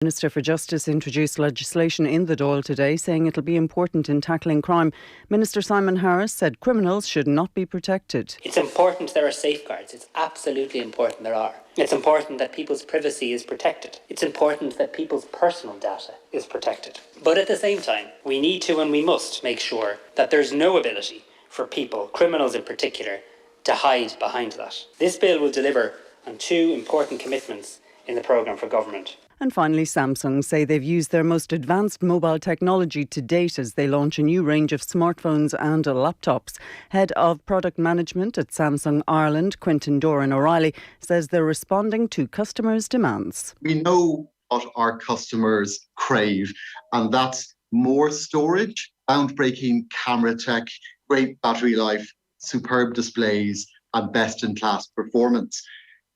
Minister for Justice introduced legislation in the Dáil today saying it'll be important in tackling crime. Minister Simon Harris said criminals should not be protected. It's important there are safeguards. It's absolutely important there are. It's important that people's privacy is protected. It's important that people's personal data is protected. But at the same time, we need to and we must make sure that there's no ability for people, criminals in particular, to hide behind that. This bill will deliver on two important commitments in the programme for government. And finally, Samsung say they've used their most advanced mobile technology to date as they launch a new range of smartphones and laptops. Head of Product Management at Samsung Ireland, Quintin Doran O'Reilly, says they're responding to customers' demands. We know what our customers crave, and that's more storage, groundbreaking camera tech, great battery life, superb displays, and best-in-class performance.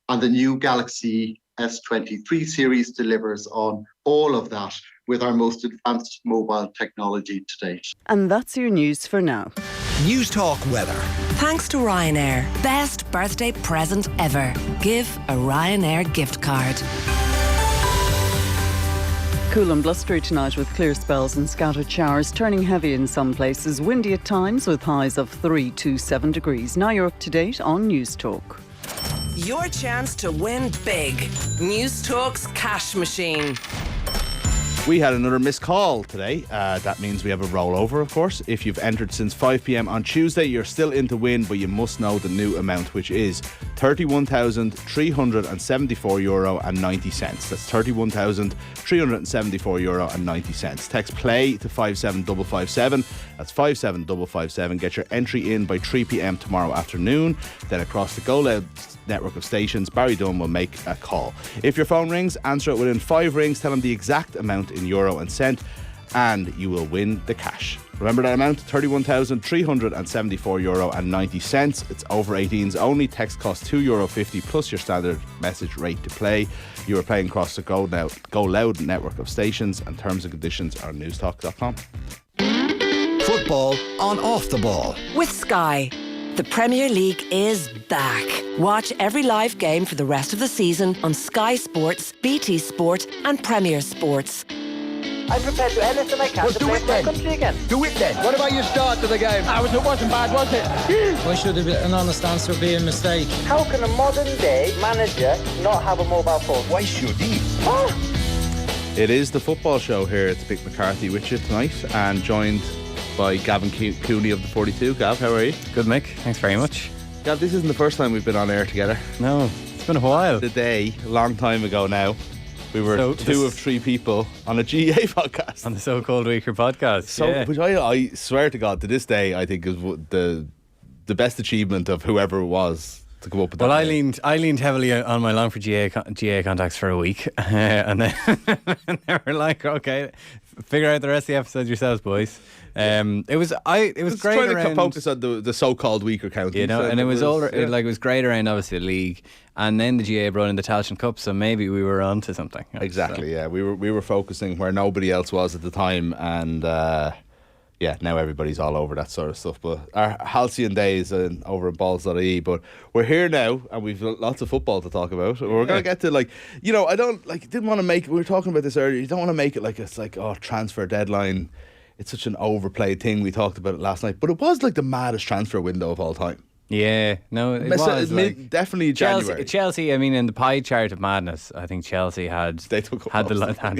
And the new Galaxy S23 series delivers on all of that with our most advanced mobile technology to date. And that's your news for now. News Talk weather. Thanks to Ryanair. Best birthday present ever. Give a Ryanair gift card. Cool and blustery tonight with clear spells and scattered showers, turning heavy in some places. Windy at times with highs of 3 to 7 degrees. Now you're up to date on News Talk. Your chance to win big. News Talk's cash machine. We had another missed call today. That means we have a rollover, of course. If you've entered since 5 p.m. on Tuesday, you're still in to win, but you must know the new amount, which is €31,374.90. That's €31,374.90. Text play to 57557. That's 57557. Get your entry in by 3 p.m. tomorrow afternoon. Then across the Go Loud network of stations, Barry Dunn will make a call. If your phone rings, answer it within 5 rings. Tell him the exact amount in euro and cent, and you will win the cash. Remember that amount, €31,374.90. It's over 18s only. Text costs €2.50 plus your standard message rate to play. You are playing across the Go Loud network of stations, and terms and conditions are newstalk.com. Football on Off the Ball. With Sky. The Premier League is back. Watch every live game for the rest of the season on Sky Sports, BT Sport and Premier Sports. I'm prepared to do anything I can to play for my country again. Do it then. What about your start to the game? It wasn't bad, was it? Why should an honest answer be a mistake? How can a modern day manager not have a mobile phone? Why should he? It is the football show here. It's Mick McCarthy with you tonight, and joined by Gavin Cooney of the 42. Gav, how are you? Good, Mick. Thanks very much. Gav, this isn't the first time we've been on air together. No, it's been a while. The day, a long time ago now, we were two of three people on a GA podcast. On the So-Called Weaker podcast. Which I swear to God, to this day, I think is the best achievement of whoever it was to go up with that. Well, I leaned heavily on my long for GA contacts for a week, and then they were like, "Okay, figure out the rest of the episodes yourselves, boys." It was great trying around, to focus on the so-called weaker counties, you know, and it was great around obviously the league, and then the GA brought in the Tailteann Cup, so maybe we were on to something. Exactly, yeah, we were focusing where nobody else was at the time, and now everybody's all over that sort of stuff. But our halcyon days over in balls.ie, but we're here now, and we've lots of football to talk about. We're going to get to, I didn't want to make, we were talking about this earlier, you don't want to make it like it's like, transfer deadline. It's such an overplayed thing. We talked about it last night, but it was like the maddest transfer window of all time. Yeah, no, it was definitely January. Chelsea, I mean, in the pie chart of madness, I think Chelsea had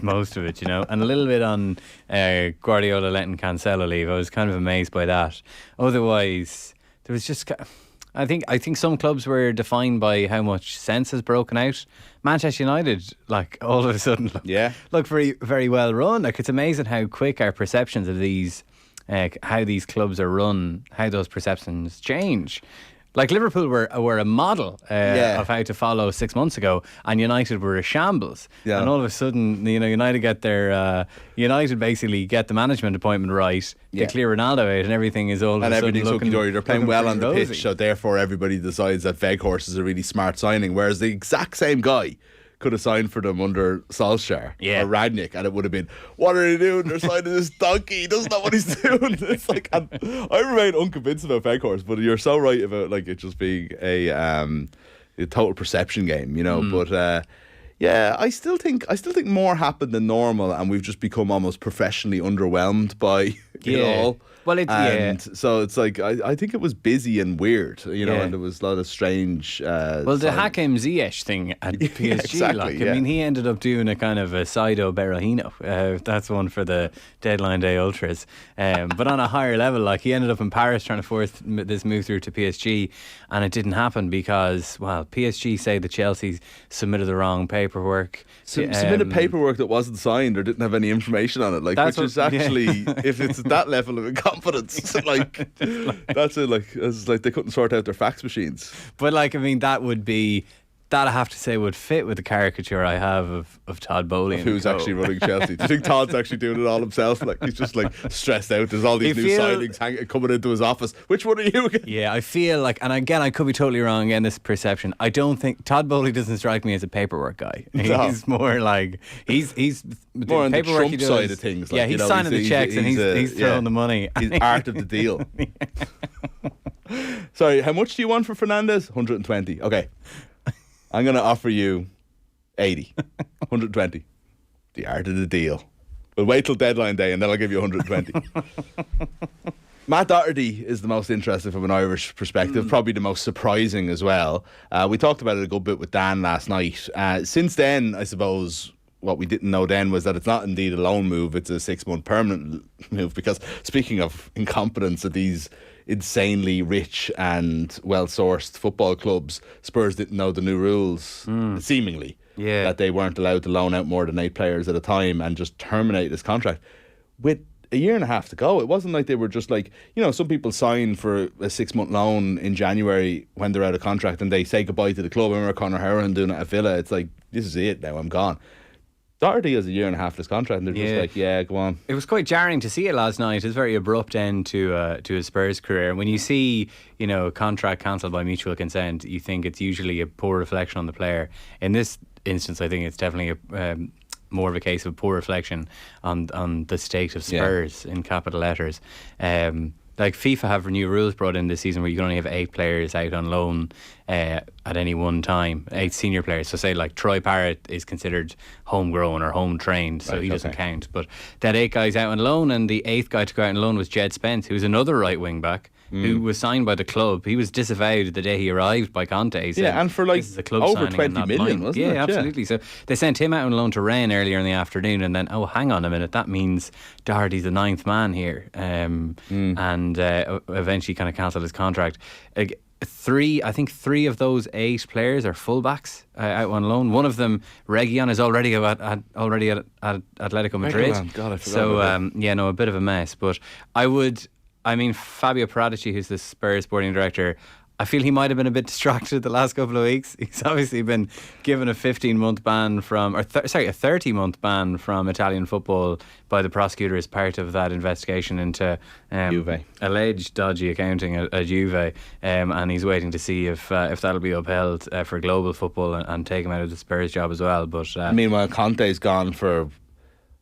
most of it, you know, and a little bit on Guardiola letting Cancelo leave. I was kind of amazed by that. Otherwise, there was just, I think some clubs were defined by how much sense has broken out. Manchester United, all of a sudden, look very, very well run. It's amazing how quick our perceptions of these. How these clubs are run, how those perceptions change. Liverpool were a model of how to follow 6 months ago, and United were a shambles. Yeah. And all of a sudden, United get their United basically get the management appointment right to clear Ronaldo out, and everything is all of a sudden everything's hunky-dory. They're playing well on the pitch, so therefore everybody decides that Weghorst is a really smart signing, whereas the exact same guy could have signed for them under Solskjaer or Rangnick, and it would have been, what are they doing? They're signing this donkey. He doesn't know what he's doing. It's like, and I remain unconvinced about Weghorst, but you're so right about it just being a total perception game, you know. But Yeah, I still think more happened than normal, and we've just become almost professionally underwhelmed by it all. Well, so it's like I think it was busy and weird, and there was a lot of strange. The Hakim Ziyech thing at PSG, exactly, I mean, he ended up doing a kind of a Saido Berahino. That's one for the deadline day ultras. But on a higher level, like he ended up in Paris trying to force this move through to PSG, and it didn't happen because, well, PSG say that Chelsea submitted the wrong paperwork. Submitted paperwork that wasn't signed or didn't have any information on it, is actually if it's at that level of incompetence, that's it. It's like they couldn't sort out their fax machines. But I mean, that I have to say would fit with the caricature I have of Todd Bowley. Who's actually running Chelsea? Do you think Todd's actually doing it all himself? He's just stressed out. There's all these new signings coming into his office. Which one are you again? Yeah, I feel like, and again, I could be totally wrong again, this perception. I don't think Todd Bowley doesn't strike me as a paperwork guy. He's more he's more on the Trump side of things. He's signing the checks and he's throwing the money. He's art of the deal. Sorry, how much do you want for Fernandes? 120. Okay. I'm going to offer you 80. 120. The art of the deal. We'll wait till deadline day and then I'll give you 120. Matt Doherty is the most interesting from an Irish perspective, probably the most surprising as well. We talked about it a good bit with Dan last night. Since then, I suppose what we didn't know then was that it's not indeed a loan move, it's a 6-month permanent move, because speaking of incompetence at these insanely rich and well-sourced football clubs, Spurs didn't know the new rules, seemingly, that they weren't allowed to loan out more than 8 players at a time and just terminate his contract. With a year and a half to go, it wasn't like they were just some people sign for a 6-month loan in January when they're out of contract and they say goodbye to the club. I remember Conor Horan doing it at Villa. It's like, this is it now, I'm gone. Doherty has a year and a half of his contract and they're just go on. It was quite jarring to see it last night. It was a very abrupt end to his Spurs career. And when you see, a contract cancelled by mutual consent, you think it's usually a poor reflection on the player. In this instance, I think it's definitely more of a case of poor reflection on the state of Spurs in capital letters. FIFA have new rules brought in this season where you can only have 8 players out on loan at any one time, 8 senior players. So say Troy Parrott is considered homegrown or home trained, so he doesn't count. But that 8 guys out on loan, and the 8th guy to go out on loan was Jed Spence, who's another right wing back who was signed by the club. He was disavowed the day he arrived by Conte. He said, and for over 20 million, wasn't it? Yeah, absolutely. So they sent him out on loan to Rennes earlier in the afternoon, and then, hang on a minute, that means Doherty's the 9th man here, and eventually kind of cancelled his contract. I think 3 of those 8 players are fullbacks out on loan. One of them, Reguilon, is already at Atletico Madrid. God, I forgot a bit of a mess. But Fabio Paratici, who's the Spurs sporting director, I feel he might have been a bit distracted the last couple of weeks. He's obviously been given a 15-month ban a 30-month ban from Italian football by the prosecutor as part of that investigation into alleged dodgy accounting at Juve, and he's waiting to see if that'll be upheld for global football and take him out of the Spurs job as well. But meanwhile, Conte's gone for,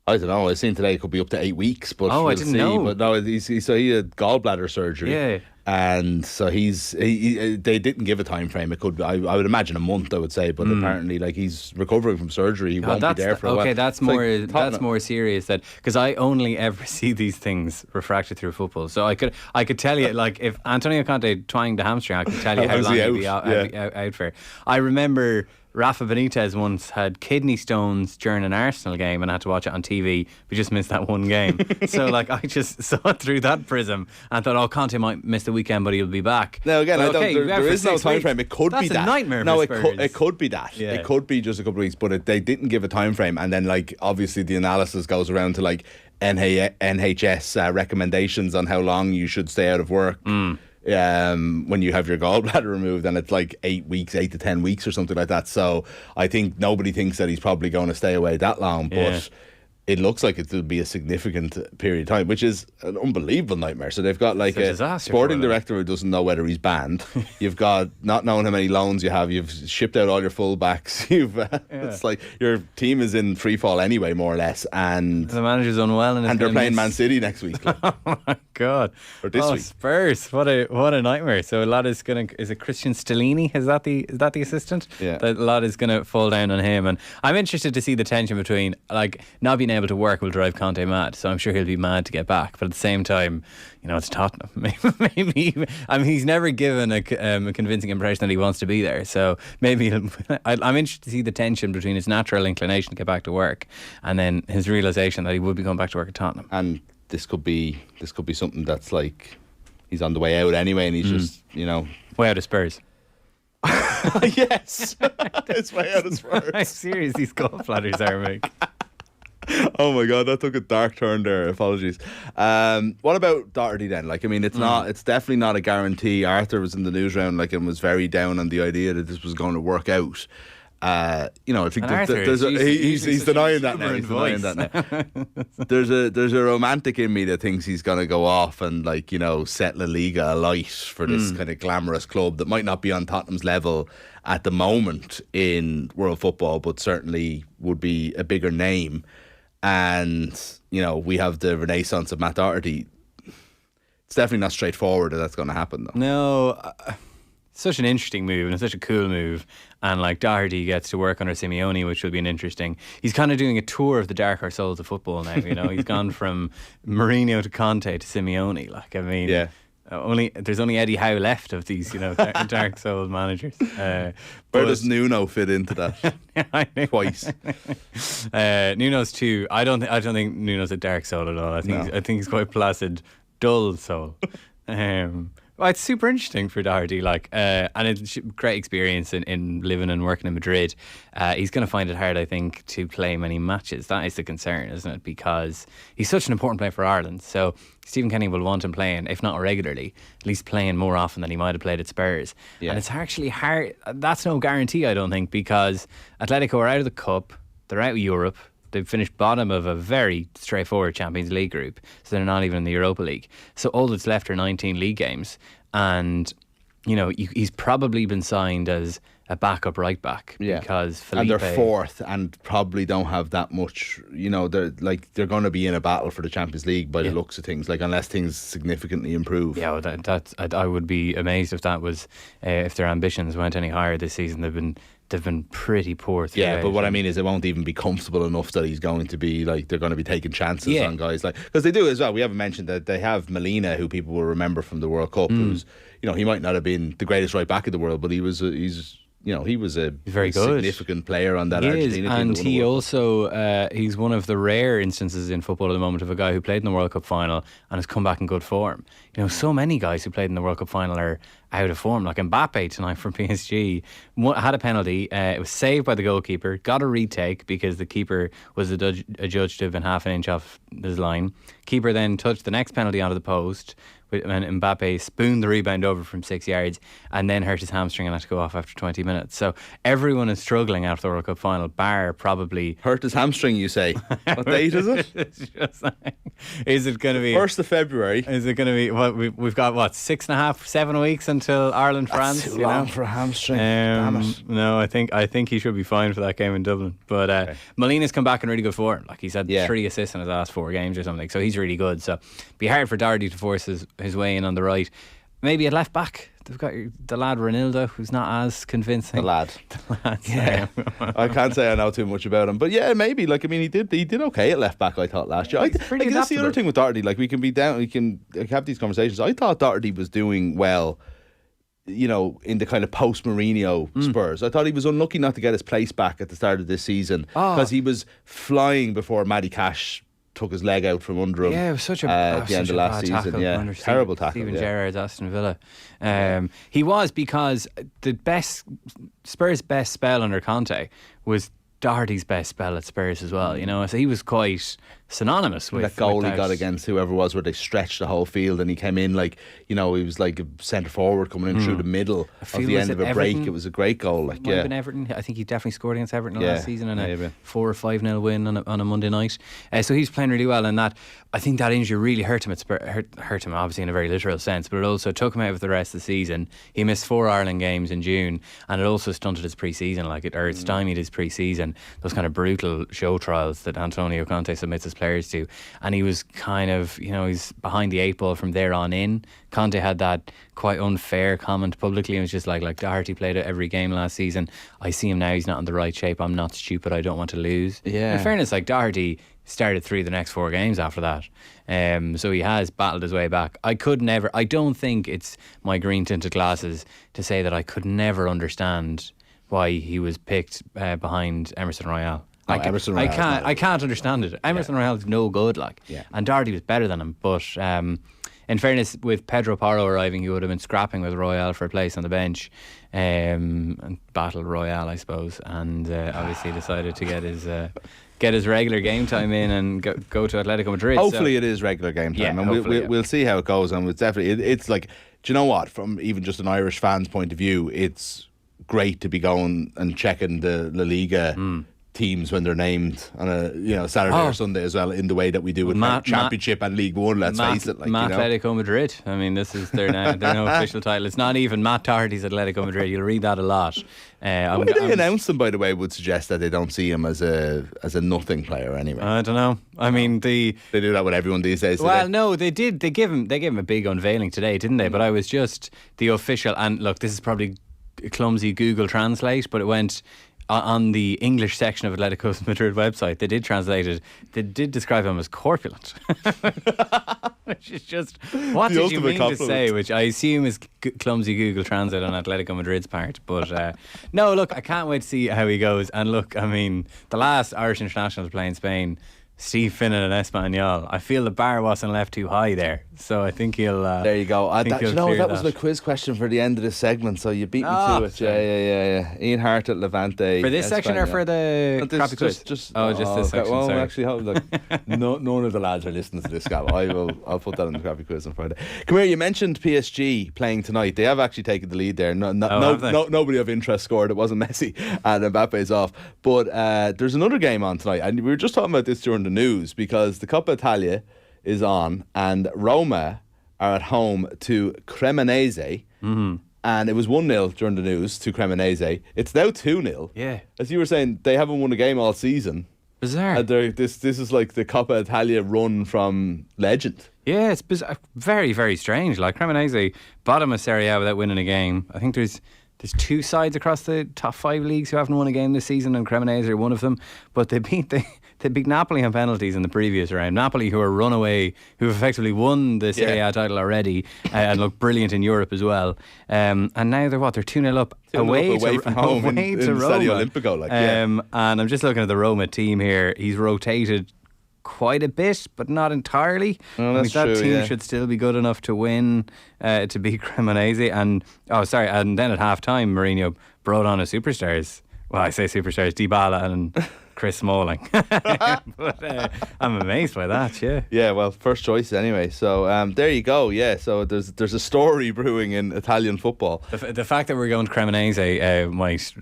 I don't know, I seen today it could be up to 8 weeks. But I didn't know. But no, he had gallbladder surgery. Yeah. And so they didn't give a time frame. It could be, I would imagine, a month, I would say, but apparently he's recovering from surgery. He won't be there for a while. Okay, that's more serious, because I only ever see these things refracted through football. So I could tell you, if Antonio Conte twanged the hamstring, I could tell you how long he'd be out for. I remember Rafa Benitez once had kidney stones during an Arsenal game and had to watch it on TV. We just missed that one game. So I just saw it through that prism and thought, Conte might miss the weekend, but he'll be back. Now again, there is no time frame. It could be that. That's a nightmare. No, for Spurs. it could be that. Yeah. It could be just a couple of weeks, but they didn't give a time frame. And then obviously the analysis goes around to NHS recommendations on how long you should stay out of work. When you have your gallbladder removed, and it's 8 weeks, 8 to 10 weeks or something like that. So I think nobody thinks that he's probably going to stay away that long. But it looks like it will be a significant period of time, which is an unbelievable nightmare. So they've got like a sporting director who doesn't know whether he's banned. You've got not knowing how many loans you have. You've shipped out all your fullbacks. It's like your team is in free fall anyway, more or less. And the manager's unwell, and they're playing Man City next week. Oh my God! Or this week. Spurs! What a nightmare. So a lot is it Christian Stellini? Is that the assistant? Yeah. A lot is going to fall down on him, and I'm interested to see the tension between like not being able to work will drive Conte mad. So I'm sure he'll be mad to get back, but at the same time, it's Tottenham. Maybe I mean he's never given a convincing impression that he wants to be there. So maybe I'm interested to see the tension between his natural inclination to get back to work and then his realization that he would be going back to work at Tottenham. And this could be something that's like he's on the way out anyway, and he's just way out of Spurs. Yes, it's way out of Spurs. How serious these gallbladders are, Mick. Oh my God, that took a dark turn there. Apologies. What about Doherty then? Like, I mean, it's definitely not a guarantee. Arthur was in the news round and was very down on the idea that this was going to work out. I think he's denying that now. He's denying that now. There's a romantic in me that thinks he's going to go off and set La Liga alight for this kind of glamorous club that might not be on Tottenham's level at the moment in world football, but certainly would be a bigger name. And we have the renaissance of Matt Doherty. It's definitely not straightforward that's going to happen, though. No. Such an interesting move and such a cool move, and like Doherty gets to work under Simeone, which will be an interesting. He's kind of doing a tour of the darker souls of football now. He's gone from Mourinho to Conte to Simeone. Like, I mean, yeah. There's only Eddie Howe left of these, dark soul managers. Where does Nuno fit into that? Twice. Nuno's too. I don't think Nuno's a dark soul at all. I think he's quite placid, dull soul. Well, it's super interesting for Doherty, and it's a great experience in living and working in Madrid. He's going to find it hard, I think, to play many matches. That is the concern, isn't it? Because he's such an important player for Ireland. So Stephen Kenny will want him playing, if not regularly, at least playing more often than he might have played at Spurs. Yeah. And it's actually hard. That's no guarantee, I don't think, because Atletico are out of the Cup, they're out of Europe. They've finished bottom of a very straightforward Champions League group, so they're not even in the Europa League. So all that's left are 19 league games, and he's probably been signed as a backup right back because Felipe, and they're fourth and probably don't have that much. They're going to be in a battle for the Champions League by the looks of things. Unless things significantly improve. Yeah, well, I would be amazed if that was if their ambitions went any higher this season. They've been pretty poor throughout. Yeah, but what I mean is it won't even be comfortable enough that he's going to be they're going to be taking chances on guys because they do as well. We haven't mentioned that they have Molina, who people will remember from the World Cup, who's he might not have been the greatest right back in the world, but he was a very good, significant player on that Argentina team. And he also he's one of the rare instances in football at the moment of a guy who played in the World Cup final and has come back in good form. So many guys who played in the World Cup final are out of form. Like Mbappe tonight from PSG had a penalty. It was saved by the goalkeeper. Got a retake because the keeper was adjudged to have been half an inch off his line. Keeper then touched the next penalty onto the post. And Mbappe spooned the rebound over from 6 yards and then hurt his hamstring and had to go off after 20 minutes. So everyone is struggling after the World Cup final, bar probably... Hurt his hamstring, you say? What date is it? Is it going to be... 1st of February. Is it going to be... We've got, 6.5, 7 weeks until Ireland-France? That's too long for a hamstring. Damn it. No, I think he should be fine for that game in Dublin. But Molina's come back in really good form. He's had 3 assists in his last 4 games or something. So he's really good. So it'd be hard for Doherty to force his way in on the right. Maybe at left back they've got the lad Ronaldo, who's not as convincing. The lad. Yeah. I can't say I know too much about him, but yeah, maybe. He did okay at left back, I thought, last year. That's the other thing with Doherty. We can be down, we can have these conversations. I thought Doherty was doing well, in the kind of post Mourinho Spurs. I thought he was unlucky not to get his place back at the start of this season because he was flying before Matty Cash took his leg out from under him. Yeah, it was such a at the end of last season. Yeah, terrible tackle. Steven Gerrard's Aston Villa. He was, because the Spurs' best spell under Conte was Doherty's best spell at Spurs as well. So he was quite synonymous with that goal he that. got against whoever it was, where they stretched the whole field and he came in like, he was like a centre forward coming in through the middle of the end of a break. It was a great goal. Like, might have been Everton. I think he definitely scored against Everton last season in a 4 or 5-0 win on a Monday night. So he's playing really well, and that, I think that injury really hurt him. It's hurt him obviously in a very literal sense, but it also took him out of the rest of the season. He missed 4 Ireland games in June, and it also stunted his pre-season, or it stymied his pre-season. Those kind of brutal show trials that Antonio Conte submits his players to. And he was kind of, he's behind the 8 ball from there on in. Conte had that quite unfair comment publicly and was just like Doherty played every game last season. I see him now, he's not in the right shape. I'm not stupid, I don't want to lose. Yeah. In fairness, Doherty started 3 of the next 4 games after that. So he has battled his way back. I don't think it's my green tinted glasses to say that I could never understand why he was picked behind Emerson Royale. Emerson Royale, I can't understand it. Emerson Royale's no good, and Doherty was better than him. But in fairness, with Pedro Porro arriving, he would have been scrapping with Royale for a place on the bench, and battled Royale, I suppose, and obviously decided to get his regular game time in and go to Atletico Madrid. Hopefully, it is regular game time, and we'll see how it goes. And it's definitely it's like, do you know what? From even just an Irish fan's point of view, it's great to be going and checking the La Liga teams when they're named on a Saturday or Sunday as well, in the way that we do with Championship and League One. Let's face it, Atletico Madrid. I mean, this is their no official title. It's not even Matt Doherty's Atletico Madrid. You'll read that a lot. The way they announce them, by the way, would suggest that they don't see him as a nothing player anyway. I don't know. I mean, they do that with everyone these days. Well, no, they did. They gave him a big unveiling today, didn't they? But I was just the official. And look, this is probably a clumsy Google Translate, but it went on the English section of Atletico Madrid website. They did translate it. They did describe him as corpulent, which is just, what did you mean to say? Which I assume is clumsy Google Translate on Atletico Madrid's part. But no, look, I can't wait to see how he goes. And look, I mean, the last Irish international to play in Spain, Steve Finnan and Espanyol, I feel the bar wasn't left too high there, so I think he'll. There you go. That was my quiz question for the end of this segment, so you beat me to it. Yeah. Ian Hart at Levante. For this section or for the crappy quiz? Just this section. Well, sorry. Actually, none of the lads are listening to this, Gav. I'll put that in the crappy quiz on Friday. Come here. You mentioned PSG playing tonight. They have actually taken the lead there. Nobody of interest scored. It wasn't Messi, and Mbappe's off. But there's another game on tonight, and we were just talking about this during the news, because the Coppa Italia is on and Roma are at home to Cremonese, and it was 1-0 during the news to Cremonese. It's now 2-0. Yeah, as you were saying, they haven't won a game all season. Bizarre. This is like the Coppa Italia run from legend. Yeah, it's bizarre. Very, very strange. Like, Cremonese bottom of Serie A without winning a game. I think there's 2 sides across the top 5 leagues who haven't won a game this season, and Cremonese are one of them. But they beat Napoli on penalties in the previous round. Napoli, who are runaway, who have effectively won the Serie A title already, and look brilliant in Europe as well. And now they're 2-0 up away from home in the Roma. Stadio Olimpico. And I'm just looking at the Roma team here. He's rotated quite a bit, but not entirely. That team should still be good enough to win, to beat Cremonese. And then at half time, Mourinho brought on his superstars. Well, I say superstars, Dybala and Chris Smalling. But I'm amazed by that, yeah. Yeah, well, first choice anyway. So there you go, yeah. So there's a story brewing in Italian football. The fact that we're going to Cremonese might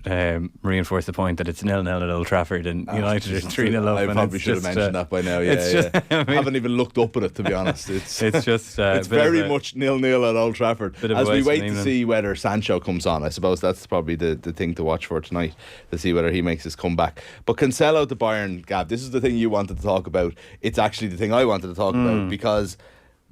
reinforce the point that it's 0-0 at Old Trafford and United are 3-0 up. I probably should have mentioned that by now, yeah. I haven't even looked up at it, to be honest. It's just it's very much 0-0 at Old Trafford. As we wait to see whether Sancho comes on, I suppose that's probably the thing to watch for tonight, to see whether he makes his comeback. But Cancelo to Bayern, Gab, this is the thing you wanted to talk about. It's actually the thing I wanted to talk about, because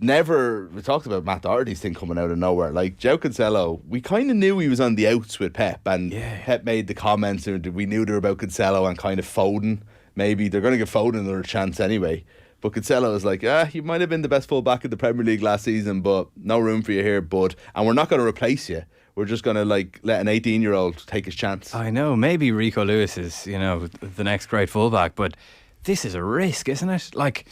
we talked about Matt Doherty's thing coming out of nowhere. Like, João Cancelo, we kind of knew he was on the outs with Pep, and Pep made the comments, and we knew they were about Cancelo and kind of Foden. Maybe they're going to give Foden another chance anyway. But Cancelo was like, you might have been the best full-back in the Premier League last season, but no room for you here, bud. And we're not going to replace you. We're just going to let an 18-year-old take his chance. I know, maybe Rico Lewis is, the next great fullback, but this is a risk, isn't it? Like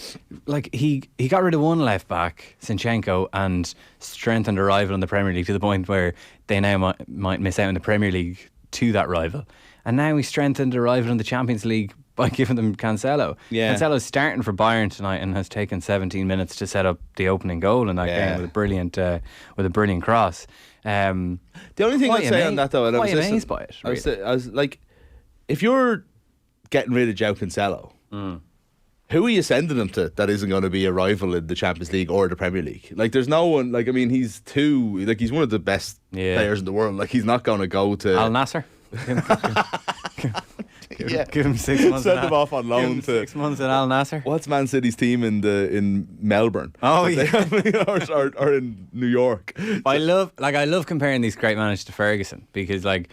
he got rid of one left back, Zinchenko, and strengthened a rival in the Premier League to the point where they now might miss out in the Premier League to that rival. And now he strengthened a rival in the Champions League by giving them Cancelo. Yeah. Cancelo's starting for Bayern tonight and has taken 17 minutes to set up the opening goal in that game with a brilliant cross. The only thing I'd say on that though, and quite amazed by it. Really. I was like, if you're getting rid of João Cancelo, who are you sending him to that isn't going to be a rival in the Champions League or the Premier League? Like, there's no one. Like, I mean, he's one of the best players in the world. Like, he's not going to go to Al Nassr. Give him 6 months. Send him off on loan to 6 months at Al Nassr. What's Man City's team in Melbourne? Oh yeah, or in New York. I love comparing these great managers to Ferguson, because like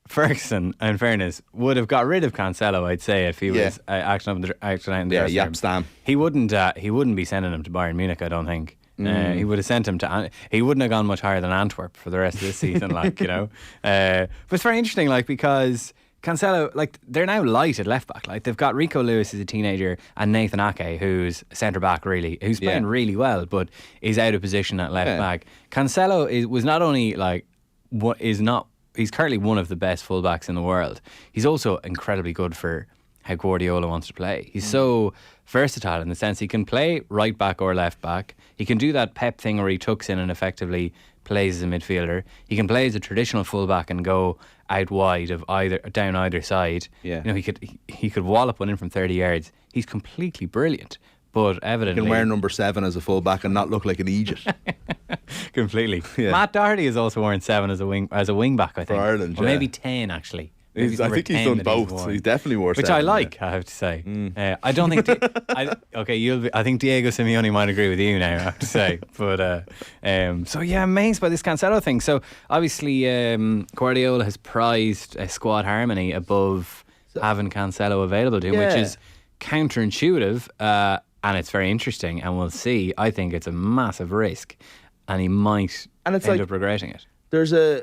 Ferguson, in fairness, would have got rid of Cancelo, I'd say, if he was acting out in the dressing room. He wouldn't be sending him to Bayern Munich, I don't think. He would have sent him to. He wouldn't have gone much higher than Antwerp for the rest of this season, like, you know. But it's very interesting, like, because Cancelo, like, they're now light at left back. Like, they've got Rico Lewis as a teenager and Nathan Ake, who's centre back, really, who's playing really well, but is out of position at left back. Cancelo was not only like he's currently one of the best fullbacks in the world. He's also incredibly good for how Guardiola wants to play. He's so versatile in the sense he can play right back or left back. He can do that Pep thing where he tucks in and effectively plays as a midfielder. He can play as a traditional fullback and go out wide down either side. Yeah. You know, he could wallop one in from 30 yards. He's completely brilliant. But evidently, he can wear number 7 as a fullback and not look like an idiot. Completely. Yeah. Matt Doherty is also wearing 7 as a wing back, I think. For Ireland, or maybe 10 actually. I think he's done both. He's definitely wore 7. Which I like, I have to say. I don't think. I think Diego Simeone might agree with you now, I have to say. But so yeah, amazed by this Cancelo thing. So obviously, Guardiola has prized squad harmony above having Cancelo available to him, which is counterintuitive. And it's very interesting, and we'll see. I think it's a massive risk, and he might end up regretting it. There's a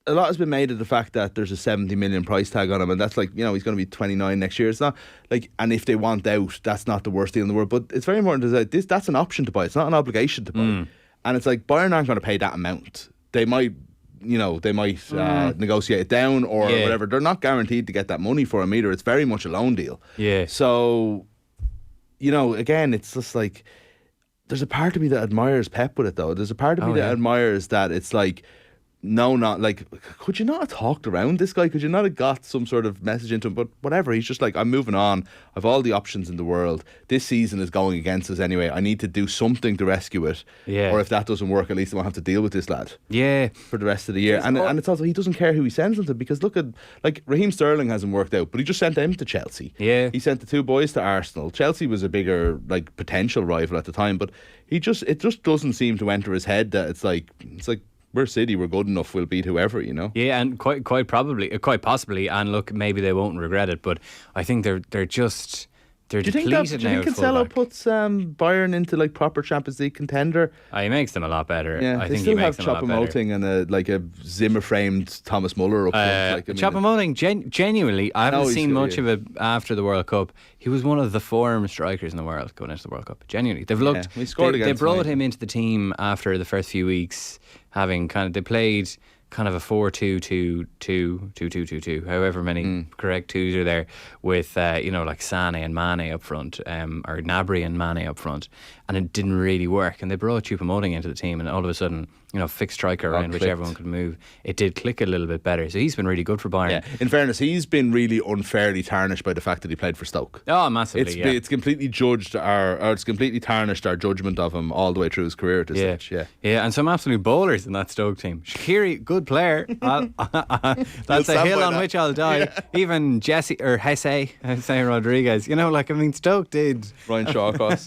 lot has been made of the fact that there's a 70 million price tag on him, and that's like, you know, he's going to be 29 next year. It's not like, and if they want out, that's not the worst deal in the world. But it's very important to say that's an option to buy. It's not an obligation to buy. And it's like, Bayern aren't going to pay that amount. They might negotiate it down or whatever. They're not guaranteed to get that money for him either. It's very much a loan deal. Yeah. So, you know, again, it's just like, there's a part of me that admires Pep with it, though. There's a part of me that admires that it's like, no, not like, could you not have talked around this guy? Could you not have got some sort of message into him? But whatever, he's just like, I'm moving on. I've all the options in the world. This season is going against us anyway. I need to do something to rescue it. Yeah. Or if that doesn't work, at least I won't have to deal with this lad. Yeah. For the rest of the year. And it's also, he doesn't care who he sends him to, because look at, like, Raheem Sterling hasn't worked out, but he just sent him to Chelsea. Yeah. He sent the 2 boys to Arsenal. Chelsea was a bigger, like, potential rival at the time, but it just doesn't seem to enter his head that it's like, we're City, we're good enough, we'll beat whoever, you know. Yeah, and quite possibly, and look, maybe they won't regret it, but I think they're depleted now. Do you think Cancelo puts Bayern into like proper Champions League contender? He makes them a lot better. Yeah, I think he makes them a lot better. They still have Choupo-Moting and a Zimmer framed Thomas Muller up front. Choupo-Moting, genuinely, I haven't seen much of it after the World Cup. He was one of the form strikers in the world going into the World Cup. Genuinely, they've looked. He scored against. They brought him into the team after the first few weeks, having they played kind of a 4-2-2-2-2-2-2, however many correct twos are there, with like Sané and Mane up front, or Gnabry and Mane up front, and it didn't really work. And they brought Choupo-Moting into the team, and all of a sudden, fixed striker around which everyone could move. It did click a little bit better. So he's been really good for Bayern. Yeah. In fairness, he's been really unfairly tarnished by the fact that he played for Stoke. Oh, massively. It's completely it's completely tarnished our judgment of him all the way through his career at this stage. Yeah, and some absolute bowlers in that Stoke team. Shaqiri, good player. That's a hill on which I'll die. Yeah. Even Jesse Rodriguez. Stoke did. Ryan Shawcross.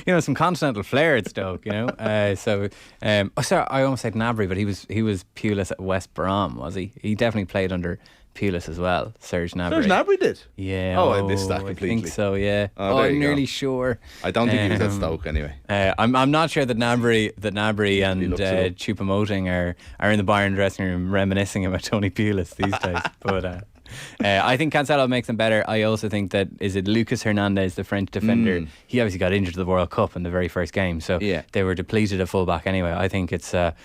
There was some continental flair at Stoke, sorry, I almost said Gnabry, but he was Pulis at West Brom, was he? He definitely played under Pulis as well, Serge Gnabry. Serge Gnabry did? Yeah. I missed that completely. I think so, yeah. I'm nearly sure. I don't think he was at Stoke anyway. I'm not sure that Gnabry and Choupo-Moting are in the Bayern dressing room reminiscing about Tony Pulis these days, but I think Cancelo makes them better. I also think that, is it Lucas Hernandez, the French defender? He obviously got injured to the World Cup in the very first game, so they were depleted at fullback anyway. I think it's a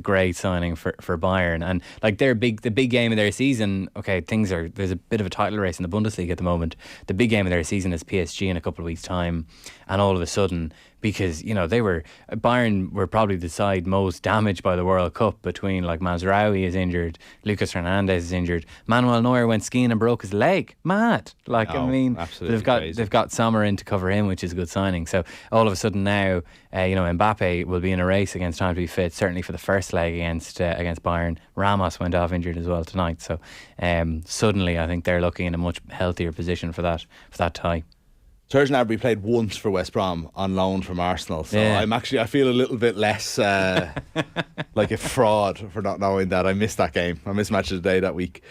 great signing for Bayern, and like the big game of their season. Okay, there's a bit of a title race in the Bundesliga at the moment. The big game of their season is PSG in a couple of weeks' time, and all of a sudden, because Bayern were probably the side most damaged by the World Cup, between like Mazraoui is injured, Lucas Hernandez is injured, Manuel Neuer went skiing and broke his leg. Mad. They've got Sommer in to cover him, which is a good signing. So all of a sudden now, Mbappe will be in a race against time to be fit, certainly for the first leg against Bayern. Ramos went off injured as well tonight. So suddenly I think they're looking in a much healthier position for that tie. Serge Gnabry played once for West Brom on loan from Arsenal, so I feel a little bit less like a fraud for not knowing that. I missed that game. I missed Match of the Day that week.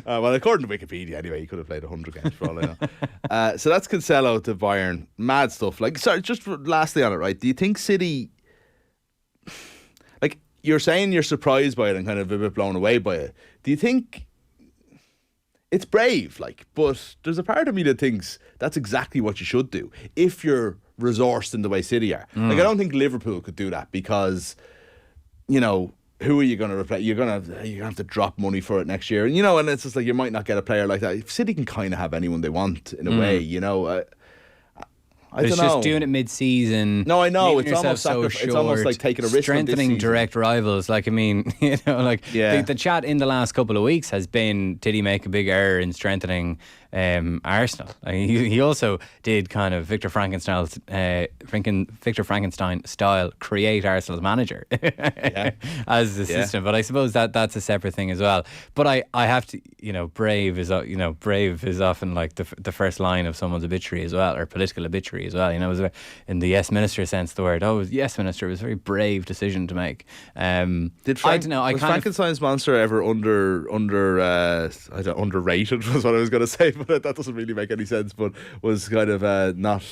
Well, according to Wikipedia anyway, he could have played 100 games for all I know. So that's Cancelo to Bayern. Mad stuff. Like, sorry, just lastly on it, right? Do you think City, like you're saying, you're surprised by it and kind of a bit blown away by it? Do you think it's brave, but there's a part of me that thinks that's exactly what you should do if you're resourced in the way City are. Like, I don't think Liverpool could do that because, who are you going to replace? You're going to have to drop money for it next year. And it's just like you might not get a player like that. If City can kind of have anyone they want in a way, I don't know. It's just doing it mid-season. No, I know. It's almost like taking a risk. Strengthening direct rivals. Like, I mean, the chat in the last couple of weeks has been, did he make a big error in strengthening Arsenal? He also did kind of Victor Frankenstein style create Arsenal's manager as the system. But I suppose that's a separate thing as well. But I have to, brave is often like the first line of someone's obituary as well, or political obituary as well. In the yes minister sense of the word. Yes minister, it was a very brave decision to make. I don't know. Was Frankenstein's monster ever underrated? Was what I was going to say. But that doesn't really make any sense, but was kind of not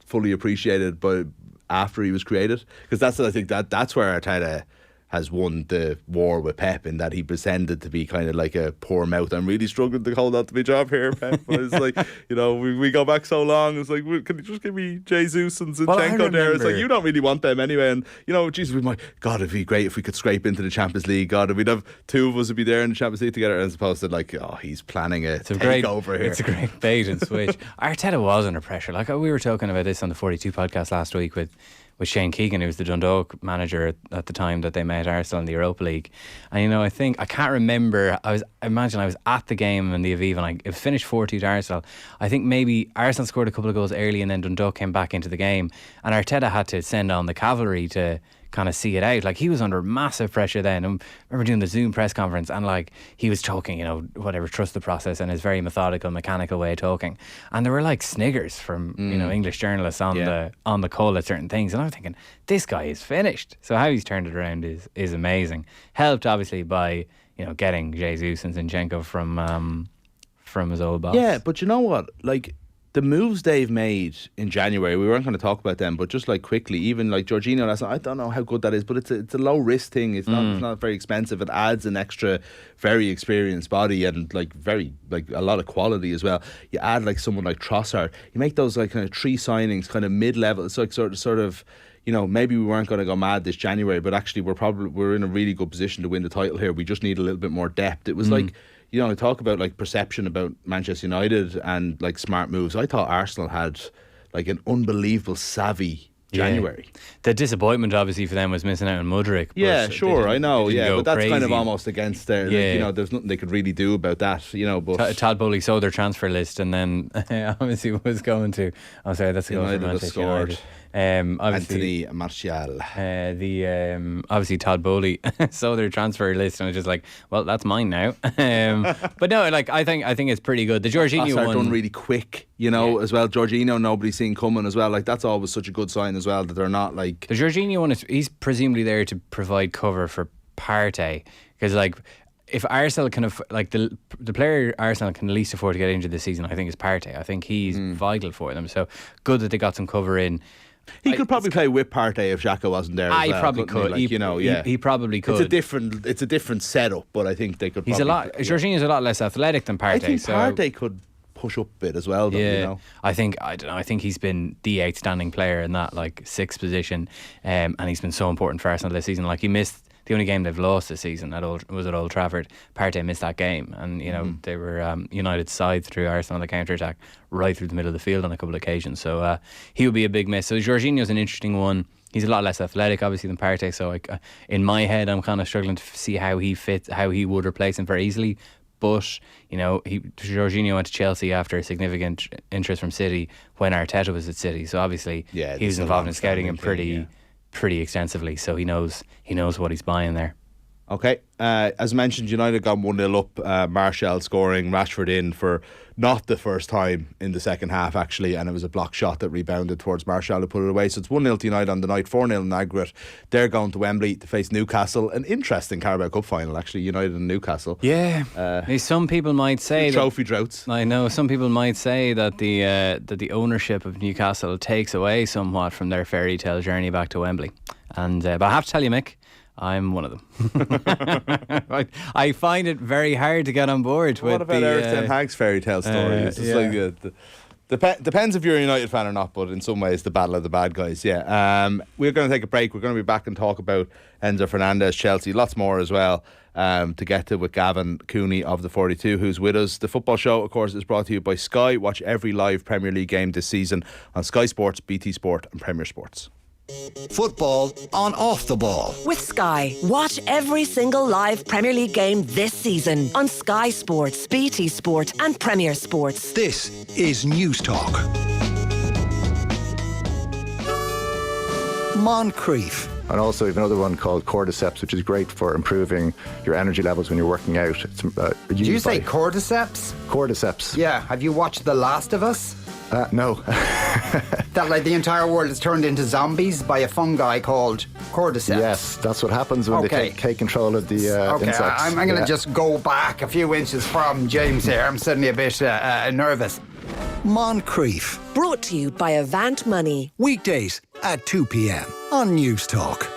fully appreciated by after he was created, because I think that's where Arteta has won the war with Pep, in that he pretended to be kind of like a poor mouth. I'm really struggling to hold on to my job here, Pep. But it's like, we go back so long. It's like, can you just give me Jesus and Zinchenko there? It's like, you don't really want them anyway. And, Jesus, God, it'd be great if we could scrape into the Champions League. God, if we'd have two of us would be there in the Champions League together, as opposed to like, he's planning a takeover here. It's a great bait and switch. Arteta was under pressure. Like, we were talking about this on the 42 podcast last week with Shane Keegan, who was the Dundalk manager at the time that they met Arsenal in the Europa League. And I can't remember, I was at the game in the Aviva, and it was finished 4-2 to Arsenal. I think maybe Arsenal scored a couple of goals early, and then Dundalk came back into the game, and Arteta had to send on the cavalry to kind of see it out. Like, he was under massive pressure then. I remember doing the Zoom press conference, and like, he was talking, trust the process, and his very methodical, mechanical way of talking. And there were like sniggers from English journalists on the call at certain things, and I was thinking, this guy is finished. So how he's turned it around is amazing. Helped obviously by getting Jesus and Zinchenko from his old boss. Yeah, but you know what? Like, the moves they've made in January, we weren't going to talk about them, but just like quickly, even like Jorginho last night, I don't know how good that is, but it's a low risk thing. It's not very expensive. It adds an extra very experienced body and like a lot of quality as well. You add like someone like Trossard. You make those like kind of three signings kind of mid-level. It's like sort of maybe we weren't going to go mad this January, but actually we're in a really good position to win the title here. We just need a little bit more depth. It was like, talk about like perception about Manchester United and like smart moves. I thought Arsenal had like an unbelievable savvy January. The disappointment obviously for them was missing out on Mudryk. Yeah, sure, I know. Yeah, but that's crazy. Kind of almost against their. There's nothing they could really do about that. But Todd Bowley saw their transfer list and then obviously was going to. Oh, sorry, that's a goal for Manchester United. Anthony Martial. Obviously Todd Bowley saw their transfer list and was just like, well, that's mine now. But no, like I think it's pretty good. The Jorginho one done really quick, as well. Jorginho, nobody's seen coming as well. Like, that's always such a good sign as well, that they're not like the Jorginho one. He's presumably there to provide cover for Partey, because like, if Arsenal can the player Arsenal can least afford to get injured this season, I think is Partey. I think he's vital for them. So good that they got some cover in. He could probably play with Partey if Xhaka wasn't there. He probably could. He probably could. It's a different setup, but I think they could. Jorginho's a lot less athletic than Partey. I think Partey could push up a bit as well. Though, I think he's been the outstanding player in that sixth position, and he's been so important for Arsenal this season. He missed the only game they've lost this season was at Old Trafford. Partey missed that game, and they were United side through Arsenal on the counter attack right through the middle of the field on a couple of occasions. So he would be a big miss. So Jorginho's an interesting one. He's a lot less athletic, obviously, than Partey. So in my head, I'm kind of struggling to see how he would replace him very easily. But Jorginho went to Chelsea after a significant interest from City when Arteta was at City. So obviously, he was involved in scouting him pretty extensively, so he knows what he's buying there. Okay, as mentioned, United got 1-0 up. Martial scoring, Rashford in for not the first time in the second half actually, and it was a block shot that rebounded towards Martial to put it away. So it's 1-0 to United on the night, 4-0 in aggregate. They're going to Wembley to face Newcastle. An interesting Carabao Cup final actually, United and Newcastle. Yeah, some people might say trophy droughts. I know some people might say that the ownership of Newcastle takes away somewhat from their fairy tale journey back to Wembley. And but I have to tell you, Mick, I'm one of them. I find it very hard to get on board with. What about Eric Ten Hag's fairy tale story? It's just depends if you're a United fan or not, but in some ways the battle of the bad guys. Yeah, we're going to take a break. We're going to be back and talk about Enzo Fernandez, Chelsea, lots more as well to get to with Gavin Cooney of the 42, who's with us. The football show, of course, is brought to you by Sky. Watch every live Premier League game this season on Sky Sports, BT Sport and Premier Sports. Football on Off the Ball. With Sky. Watch every single live Premier League game this season on Sky Sports, BT Sport and Premier Sports. This is News Talk. Moncrief. And also we have another one called Cordyceps, which is great for improving your energy levels when you're working out. It's, Did you say Cordyceps? Cordyceps. Yeah. Have you watched The Last of Us? No. That the entire world is turned into zombies by a fungi called Cordyceps. Yes, that's what happens when they take control of the insects. I'm going to just go back a few inches from James here. I'm suddenly a bit nervous. Moncrief. Brought to you by Avant Money. Weekdays at 2 p.m. on News Talk.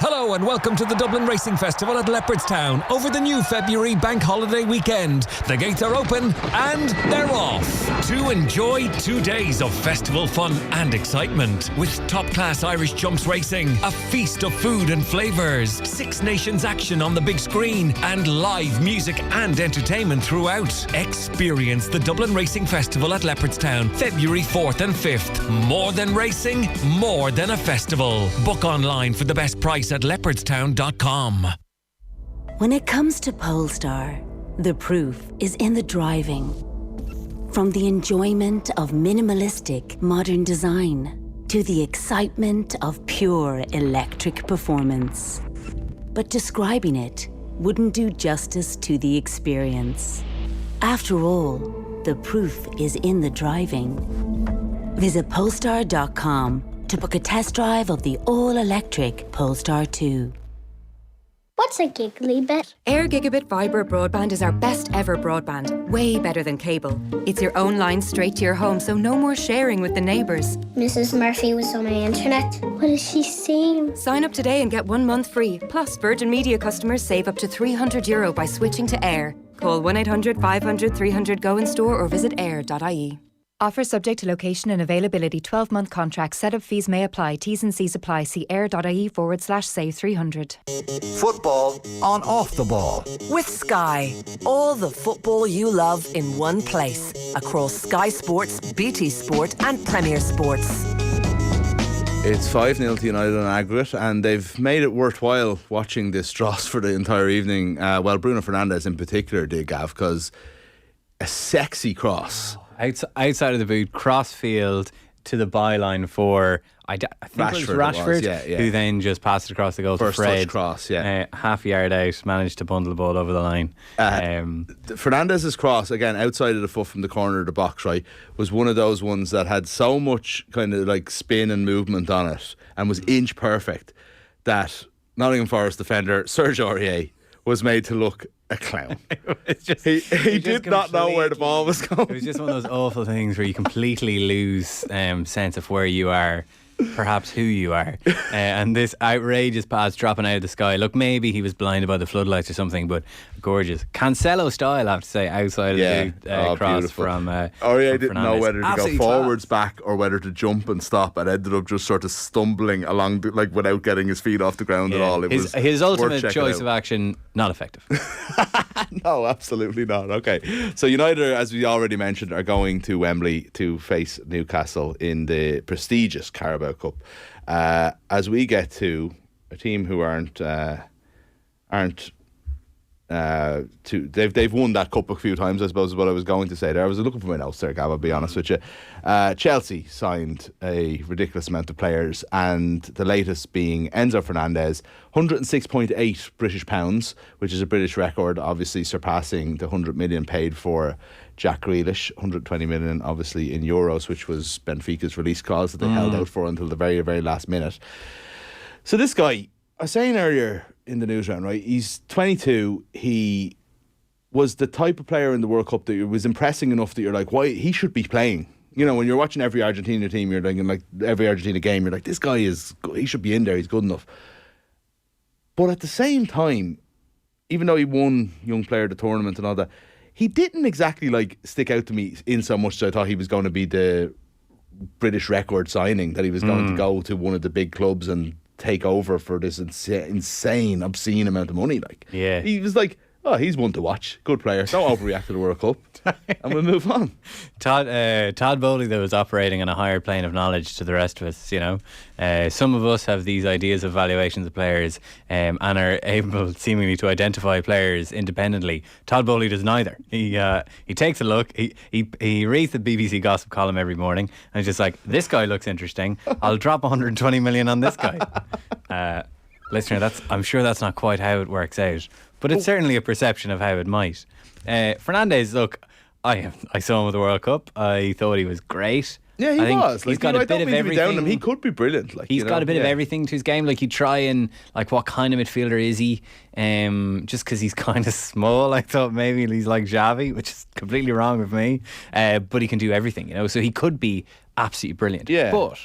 Hello and welcome to the Dublin Racing Festival at Leopardstown over the new February bank holiday weekend. The gates are open and they're off to enjoy 2 days of festival fun and excitement with top-class Irish jumps racing, a feast of food and flavours, Six Nations action on the big screen and live music and entertainment throughout. Experience the Dublin Racing Festival at Leopardstown, February 4th and 5th. More than racing, more than a festival. Book online for the best price at leopardstown.com. When it comes to Polestar, the proof is in the driving. From the enjoyment of minimalistic modern design to the excitement of pure electric performance. But describing it wouldn't do justice to the experience. After all, the proof is in the driving. Visit Polestar.com to book a test drive of the all-electric Polestar 2. What's a giggly bit? Air Gigabit Fibre broadband is our best ever broadband. Way better than cable. It's your own line straight to your home, so no more sharing with the neighbours. Mrs. Murphy was on my internet. What is she saying? Sign up today and get 1 month free. Plus, Virgin Media customers save up to €300 by switching to Air. Call 1-800-500-300-GO in store or visit air.ie. Offer subject to location and availability. 12-month contract. Setup fees may apply. T's and C's apply. See air.ie/save300. Football on Off the Ball. With Sky. All the football you love in one place. Across Sky Sports, BT Sport and Premier Sports. It's 5-0 to United on aggregate, and they've made it worthwhile watching this dross for the entire evening. Well, Bruno Fernandes in particular did, Gav, because a sexy cross. Outside of the boot, crossfield to the byline for I think Rashford, who then just passed it across the goal First to Fred. Touch cross, half a yard out, managed to bundle the ball over the line. Fernandez's cross, again, outside of the foot from the corner of the box, right, was one of those ones that had so much kind of like spin and movement on it and was inch perfect that Nottingham Forest defender Serge Aurier was made to look a clown. He did not know where the ball was going. It was just one of those awful things where you completely lose sense of where you are perhaps who you are. And this outrageous pass dropping out of the sky. Look, maybe he was blinded by the floodlights or something, but gorgeous. Cancelo style, I have to say, outside of the cross beautiful. from Aurier didn't know whether to Absolutely go forwards, back, or whether to jump and stop, and ended up just sort of stumbling along, like without getting his feet off the ground at all. It was his ultimate worth choice out. of action, not effective. No, absolutely not. Okay, so United, as we already mentioned, are going to Wembley to face Newcastle in the prestigious Carabao Cup. As we get to a team who they've won that cup a few times, I suppose is what I was going to say there. I was looking for my notes there, Gav, I'll be honest with you. Chelsea signed a ridiculous amount of players, and the latest being Enzo Fernandez, 106.8 British pounds, which is a British record, obviously surpassing the 100 million paid for Jack Grealish, 120 million obviously in euros, which was Benfica's release clause that they held out for until the very, very last minute. So this guy, I was saying earlier in the news round, right? He's 22. He was the type of player in the World Cup that was impressing enough that you're like, why he should be playing. You know, when you're watching every Argentina team, you're thinking like every Argentina game, you're like, this guy he should be in there. He's good enough. But at the same time, even though he won Young Player of the Tournament and all that, he didn't exactly like stick out to me in so much that I thought he was going to be the British record signing, that he was going to go to one of the big clubs and take over for this insane, obscene amount of money. Like, he was like, oh, he's one to watch. Good player. Don't overreact to the World Cup. And we'll move on. Todd Bowley, though, is operating on a higher plane of knowledge to the rest of us, you know. Some of us have these ideas of valuations of players and are able seemingly to identify players independently. Todd Bowley does neither. He takes a look, he reads the BBC gossip column every morning and he's just like, this guy looks interesting, I'll drop 120 million on this guy. Listener, I'm sure that's not quite how it works out, but it's certainly a perception of how it might. Fernandez, look, I saw him at the World Cup. I thought he was great. Yeah, he was. He's got a bit of everything. He could be brilliant. Like, he's got a bit of everything to his game. Like, he'd try and, like, what kind of midfielder is he? Just because he's kind of small, I thought maybe he's like Xavi, which is completely wrong with me. But he can do everything, you know. So he could be absolutely brilliant. Yeah. But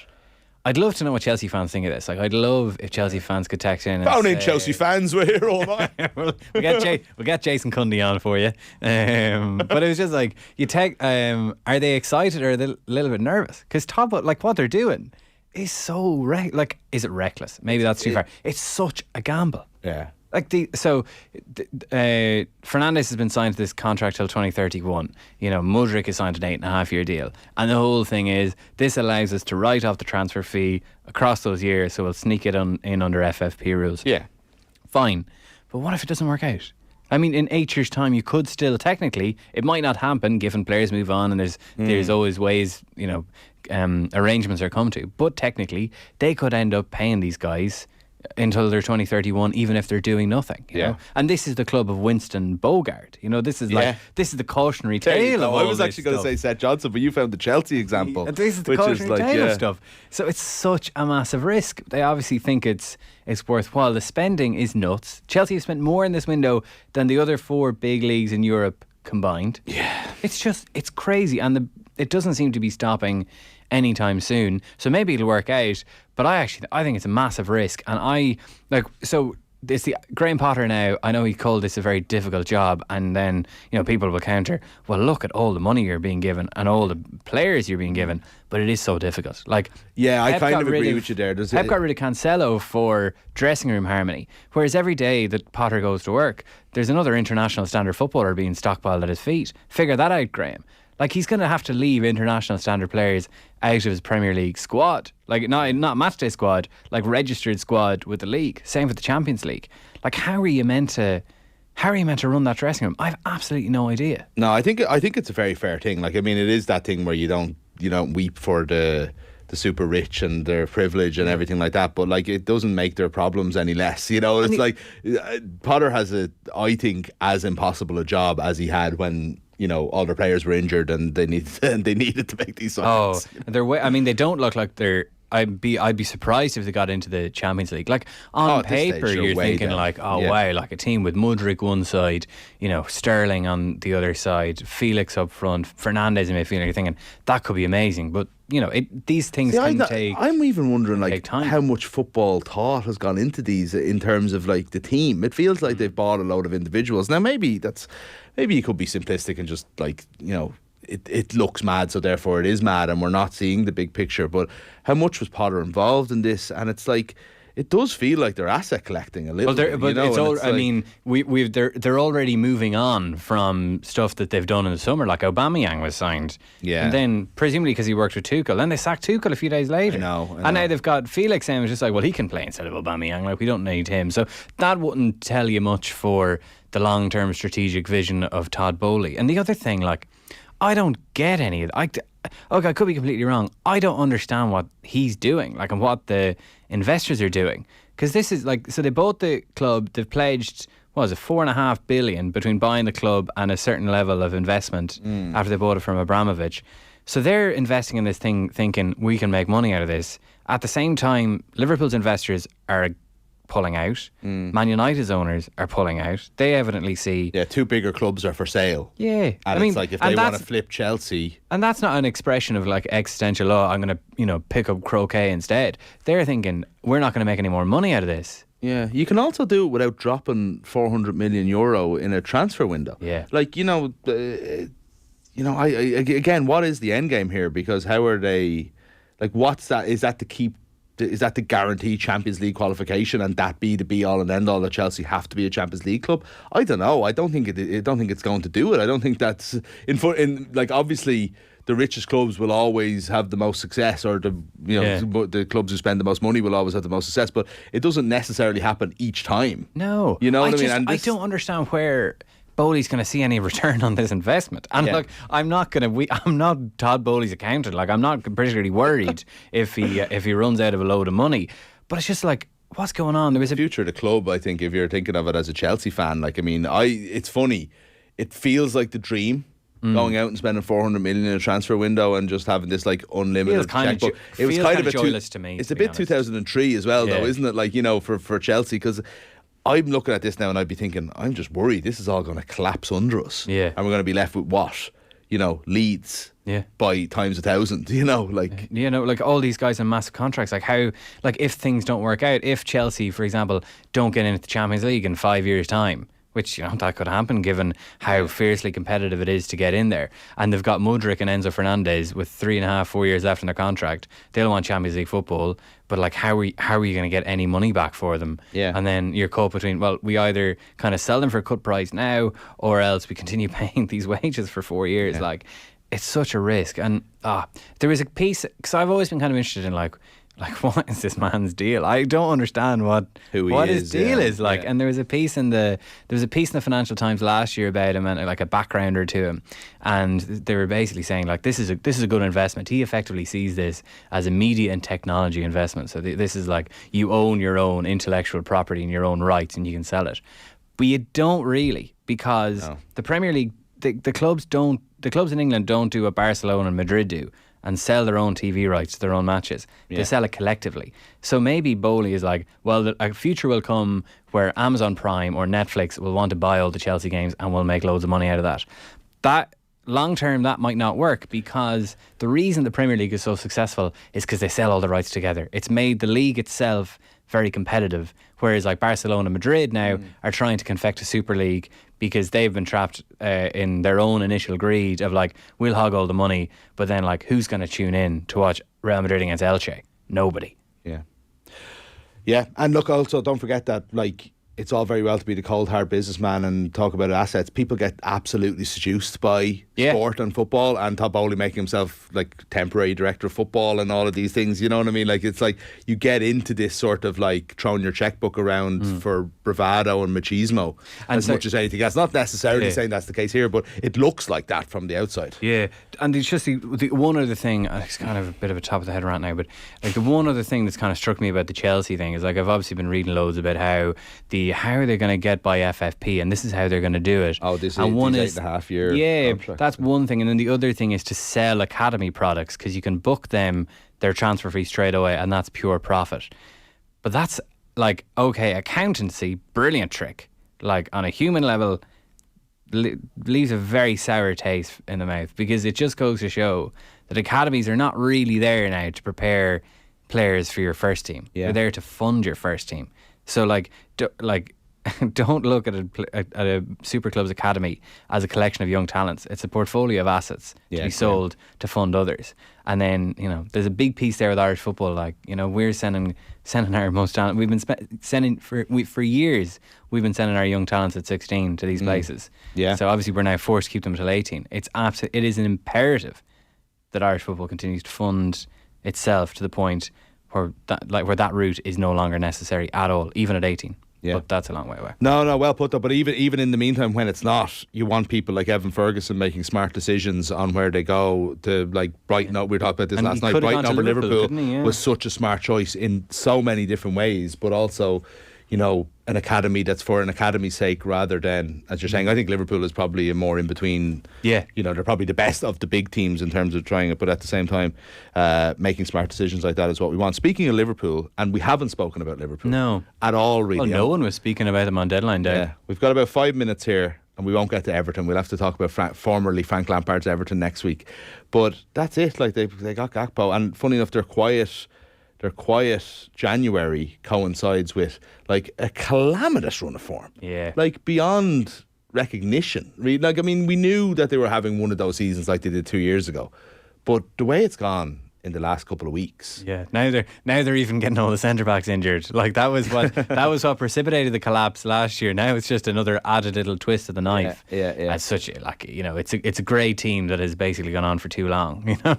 I'd love to know what Chelsea fans think of this. Like, I'd love if Chelsea fans could text in. Phone in, Chelsea fans. We're here all night. we'll get Jason Cundy on for you. But it was just like, you take. Are they excited or are they a little bit nervous? Because like what they're doing is so is it reckless? Maybe that's too far. It's such a gamble. Yeah. Like Fernandez has been signed to this contract till 2031. You know, Mudryk is signed an 8.5-year deal, and the whole thing is this allows us to write off the transfer fee across those years, so we'll sneak it in under FFP rules. Yeah, fine. But what if it doesn't work out? I mean, in 8 years' time, you could still technically. It might not happen, given players move on, and there's always ways, you know, arrangements are come to. But technically, they could end up paying these guys until they're 2031, even if they're doing nothing, you know? And this is the club of Winston Bogart, you know. This is the cautionary tale of all I was actually going to say Seth Johnson, but you found the Chelsea example. This is the cautionary tale of stuff. So it's such a massive risk. They obviously think it's worthwhile. The spending is nuts. Chelsea have spent more in this window than the other 4 big leagues in Europe combined. Yeah, it's crazy, and it doesn't seem to be stopping anytime soon. So maybe it'll work out, but I think it's a massive risk. And it's the Graham Potter now. I know he called this a very difficult job, and then, you know, people will counter, well, look at all the money you're being given and all the players you're being given, but it is so difficult. Like, yeah, I kind of agree with you there. Pep got rid of Cancelo for dressing room harmony, whereas every day that Potter goes to work, there's another international standard footballer being stockpiled at his feet. Figure that out, Graham. Like, he's going to have to leave international standard players out of his Premier League squad. Like, not matchday squad, like registered squad with the league. Same with the Champions League. Like, how are you meant to run that dressing room? I have absolutely no idea. No, I think it's a very fair thing. Like, I mean, it is that thing where you don't weep for the super rich and their privilege and everything like that, but like, it doesn't make their problems any less, you know. It's like Potter has I think as impossible a job as he had when, you know, all their players were injured and they needed to make these signings. I mean, they don't look like they're I'd be surprised if they got into the Champions League. Like on paper, you're thinking like, wow, like a team with Mudryk one side, Sterling on the other side, Felix up front, Fernandes in midfield. You're thinking that could be amazing, but these things can take. I'm even wondering like how much football thought has gone into these in terms of like the team. It feels like they've bought a load of individuals. Now maybe you could be simplistic and just like it looks mad, so therefore it is mad, and we're not seeing the big picture. But how much was Potter involved in this? And it's like, it does feel like they're asset collecting a little bit. But it's all. I mean, they're already moving on from stuff that they've done in the summer. Like Aubameyang was signed, and then presumably because he worked with Tuchel, then they sacked Tuchel a few days later. I know. And now they've got Felix, and it's just like, well, he can play instead of Aubameyang. Like we don't need him, so that wouldn't tell you much for the long-term strategic vision of Todd Bowley. And the other thing, like, I don't get any of it. I could be completely wrong. I don't understand what he's doing, like, and what the investors are doing. Because this is like, so they bought the club, they've pledged, what was it, $4.5 billion between buying the club and a certain level of investment after they bought it from Abramovich. So they're investing in this thing thinking we can make money out of this. At the same time, Liverpool's investors are pulling out. Man United's owners are pulling out. They evidently see... Yeah, two bigger clubs are for sale. Yeah. And it's like, if they want to flip Chelsea... And that's not an expression of like existential, I'm going to, pick up croquet instead. They're thinking, we're not going to make any more money out of this. Yeah, you can also do it without dropping €400 million in a transfer window. Yeah. Like, again, what is the end game here? Because how are they... Like, what's that? Is that to keep... Is that to guarantee Champions League qualification and that be the be all and end all that Chelsea have to be a Champions League club? I don't know. I don't think it's going to do it. I don't think that's like, obviously the richest clubs will always have the most success, or the clubs who spend the most money will always have the most success. But it doesn't necessarily happen each time. No, you know what I mean. And I don't understand where Bowley's going to see any return on this investment. And look, I'm not Todd Bowley's accountant. Like, I'm not particularly worried if he runs out of a load of money. But it's just like, what's going on? There was a future of the club, I think, if you're thinking of it as a Chelsea fan. Like, I mean, it's funny. It feels like the dream. Going out and spending 400 million in a transfer window and just having this like unlimited checkbook. It was kind of joyless to me. It's a bit 2003 as well, though, isn't it? Like, for Chelsea, because I'm looking at this now and I'd be thinking, I'm just worried this is all going to collapse under us. Yeah. And we're going to be left with what? Leeds. Yeah. By times 1,000, like. Like all these guys on massive contracts, like how, like if things don't work out, if Chelsea, for example, don't get into the Champions League in 5 years' time, which, that could happen given how fiercely competitive it is to get in there. And they've got Mudryk and Enzo Fernandez with 3.5-4 years left in their contract. They'll want Champions League football, but like how are you going to get any money back for them? Yeah. And then you're caught between, well, we either kind of sell them for a cut price now, or else we continue paying these wages for 4 years. Yeah. Like, it's such a risk. And there was a piece, because I've always been kind of interested in like what is this man's deal? I don't understand what his deal is like. And there was a piece in the Financial Times last year about him, and like a backgrounder to him, and they were basically saying like this is a good investment. He effectively sees this as a media and technology investment. So this is like, you own your own intellectual property and your own rights, and you can sell it. But you don't really, because the Premier League, the clubs in England don't do what Barcelona and Madrid do, and sell their own TV rights to their own matches. Yeah. They sell it collectively. So maybe Bowley is like, well, a future will come where Amazon Prime or Netflix will want to buy all the Chelsea games and we'll make loads of money out of that. That long term, that might not work, because the reason the Premier League is so successful is because they sell all the rights together. It's made the league itself very competitive, whereas like Barcelona and Madrid now are trying to confect a Super League because they've been trapped in their own initial greed of like, we'll hog all the money, but then like, who's going to tune in to watch Real Madrid against Elche? Nobody. Yeah, and look, also don't forget that like, it's all very well to be the cold hard businessman and talk about assets. People get absolutely seduced by sport and football, and Todd Bowley making himself like temporary director of football and all of these things, you know what I mean? Like, it's like you get into this sort of like throwing your checkbook around for bravado and machismo as much as anything else. Not necessarily saying that's the case here, but it looks like that from the outside. Yeah, and it's just the one other thing, it's kind of a bit of a top of the head rant now, but like the one other thing that's kind of struck me about the Chelsea thing is like, I've obviously been reading loads about how are they going to get by FFP, and this is how they're going to do it. Oh, this is 8.5 year yeah, contract. That's one thing, and then the other thing is to sell academy products, because you can book them their transfer fee straight away, and that's pure profit. But that's like, okay, accountancy, brilliant trick. Like on a human level, leaves a very sour taste in the mouth, because it just goes to show that academies are not really there now to prepare players for your first team. Yeah. They're there to fund your first team. So don't look at a super club's academy as a collection of young talents. It's a portfolio of assets to be sold to fund others. And then, you know, there's a big piece there with Irish football. Like, you know, we're sending our most talent. We've been sending for years. We've been sending our young talents at 16 to these places. Yeah. So obviously we're now forced to keep them till 18. It is an imperative that Irish football continues to fund itself to the point where that route is no longer necessary at all, even at 18. Yeah. But that's a long way away. No, well put though. But even in the meantime, when it's not, you want people like Evan Ferguson making smart decisions on where they go to, like Brighton. We were talking about this last night. Brighton over Liverpool was such a smart choice in so many different ways, but also, you know, an academy that's for an academy's sake rather than, as you're saying, I think Liverpool is probably a more in between. Yeah. You know, they're probably the best of the big teams in terms of trying it, but at the same time, making smart decisions like that is what we want. Speaking of Liverpool, and we haven't spoken about Liverpool at all, really. Well, no one was speaking about them on deadline day. Yeah. We've got about 5 minutes here, and we won't get to Everton. We'll have to talk about formerly Frank Lampard's Everton next week. But that's it. Like they got Gakpo, and funny enough, their quiet January coincides with like a calamitous run of form. Yeah. Like beyond recognition. Like, I mean, we knew that they were having one of those seasons like they did 2 years ago. But the way it's gone in the last couple of weeks. Yeah, now they're even getting all the centre backs injured. Like that was what precipitated the collapse last year. Now it's just another added little twist of the knife. Yeah. As such, like, you know, it's a great team that has basically gone on for too long. You know,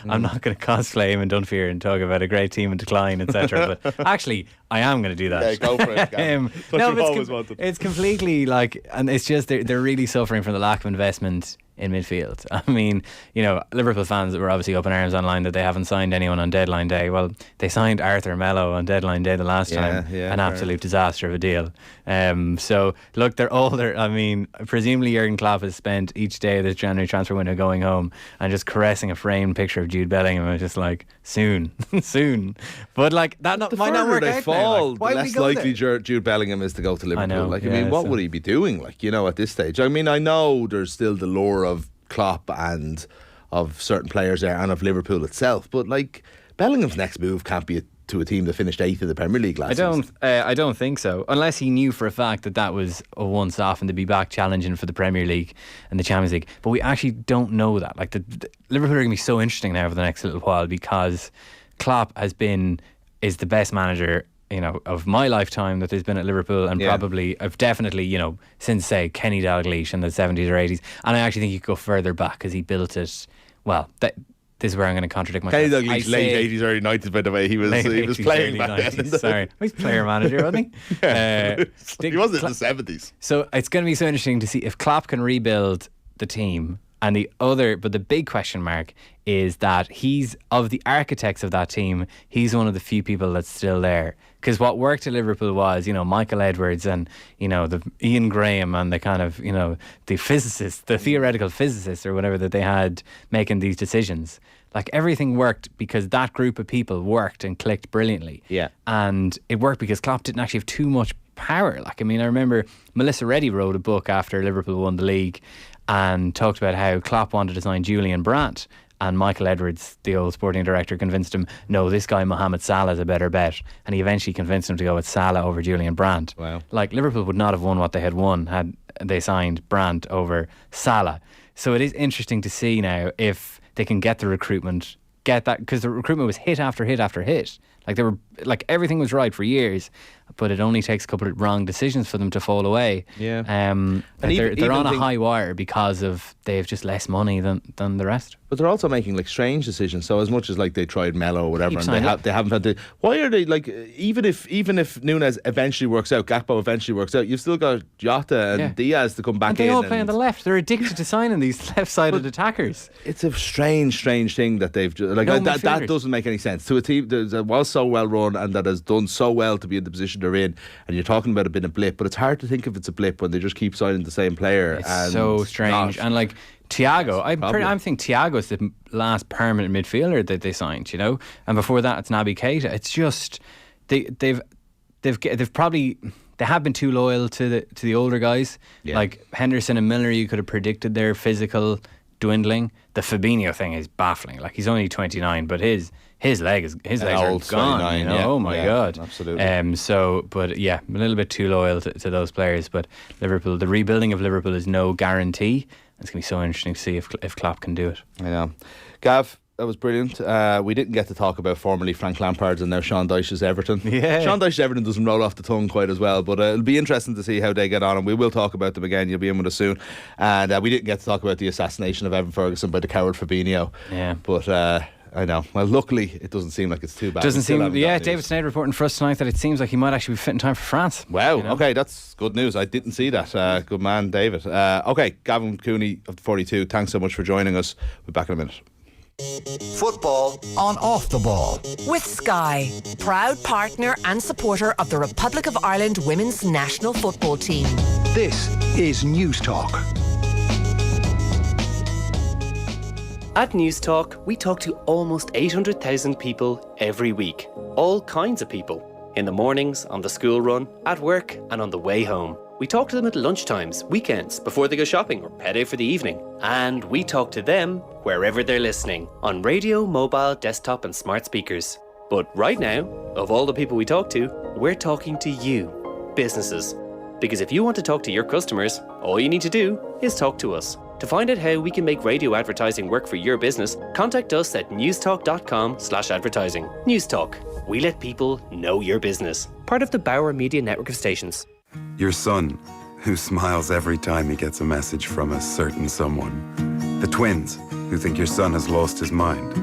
I'm not going to cosplay Eamon Dunphy and talk about a great team in decline, etc. But actually, I am going to do that. Yeah, go for it. It's completely like, and it's just they're really suffering from the lack of investment in midfield. I mean, you know, Liverpool fans that were obviously up in arms online that they haven't signed anyone on deadline day. Well, they signed Arthur Mello on deadline day the last time. An absolute disaster of a deal. So look, they're older. I mean, presumably Jurgen Klopp has spent each day of this January transfer window going home and just caressing a framed picture of Jude Bellingham and just like, soon. But like that might not work out fall, now. Like, the less likely Jude Bellingham is to go to Liverpool. I know, I mean, what would he be doing? Like, you know, at this stage. I mean, I know there's still the lure of Klopp and of certain players there and of Liverpool itself, but like Bellingham's next move can't be to a team that finished 8th in the Premier League last season. I don't think so, unless he knew for a fact that was a once off and to be back challenging for the Premier League and the Champions League. But we actually don't know that. Like the Liverpool are going to be so interesting now for the next little while, because Klopp is the best manager, you know, of my lifetime that there's been at Liverpool, and probably of definitely, you know, since say Kenny Dalglish in the 70s or 80s. And I actually think you could go further back because he built it. Well, this is where I'm going to contradict myself. Kenny Dalglish, late 80s, early 90s, by the way. He was playing back then. Sorry, he's player manager, wasn't he? He was in the 70s. So it's going to be so interesting to see if Klopp can rebuild the team. And the big question mark is that he's, of the architects of that team, he's one of the few people that's still there. Because what worked at Liverpool was, you know, Michael Edwards and, you know, the Ian Graham and the kind of, you know, the physicists, the theoretical physicists or whatever that they had making these decisions. Like everything worked because that group of people worked and clicked brilliantly. Yeah. And it worked because Klopp didn't actually have too much power. Like, I mean, I remember Melissa Reddy wrote a book after Liverpool won the league and talked about how Klopp wanted to sign Julian Brandt, and Michael Edwards, the old sporting director, convinced him, no, this guy Mohamed Salah is a better bet, and he eventually convinced him to go with Salah over Julian Brandt. Wow. Like, Liverpool would not have won what they had won had they signed Brandt over Salah. So it is interesting to see now if they can get the recruitment, because the recruitment was hit after hit after hit. Like everything was right for years, but it only takes a couple of wrong decisions for them to fall away. Yeah. And they're on a high wire because they have just less money than the rest. But they're also making like strange decisions. So as much as like they tried Mello or whatever, and they haven't had to. Why are they like even if Nunes eventually works out, Gakpo eventually works out, you've still got Jota and Diaz to come back and they all play on the left. They're addicted to signing these left-sided attackers. It's a strange thing that they've like that doesn't make any sense to a team that was so well run and that has done so well to be in the position they're in. And you're talking about it being a blip, but it's hard to think if it's a blip when they just keep signing the same player. It's so strange. And like Thiago, I think Thiago's the last permanent midfielder that they signed, you know, and before that it's Naby Keita. It's just they've probably they have been too loyal to the older guys, like Henderson and Milner. You could have predicted their physical dwindling. The Fabinho thing is baffling. Like, he's only 29, but his legs are gone. You know? Oh my god, absolutely. But yeah, a little bit too loyal to those players. But Liverpool, the rebuilding of Liverpool is no guarantee. It's going to be so interesting to see if Klopp can do it. I know. Gav, that was brilliant. We didn't get to talk about formerly Frank Lampard's and now Sean Dyche's Everton. Yeah. Sean Dyche's Everton doesn't roll off the tongue quite as well, but it'll be interesting to see how they get on, and we will talk about them again. You'll be in with us soon. And we didn't get to talk about the assassination of Evan Ferguson by the coward Fabinho. Yeah. But I know. Well, luckily, it doesn't seem like it's too bad. Doesn't seem. Yeah, David Sneyd reporting for us tonight that it seems like he might actually be fit in time for France. Wow. You know? Okay, that's good news. I didn't see that. Good man, David. Okay, Gavin Cooney of the 42. Thanks so much for joining us. We'll be back in a minute. Football on Off the Ball. With Sky, proud partner and supporter of the Republic of Ireland women's national football team. This is News Talk. At News Talk, we talk to almost 800,000 people every week. All kinds of people. In the mornings, on the school run, at work, and on the way home. We talk to them at lunchtimes, weekends, before they go shopping or head out for the evening. And we talk to them wherever they're listening, on radio, mobile, desktop, and smart speakers. But right now, of all the people we talk to, we're talking to you, businesses. Because if you want to talk to your customers, all you need to do is talk to us. To find out how we can make radio advertising work for your business, contact us at newstalk.com/advertising. Newstalk. We let people know your business. Part of the Bauer Media Network of stations. Your son, who smiles every time he gets a message from a certain someone. The twins, who think your son has lost his mind.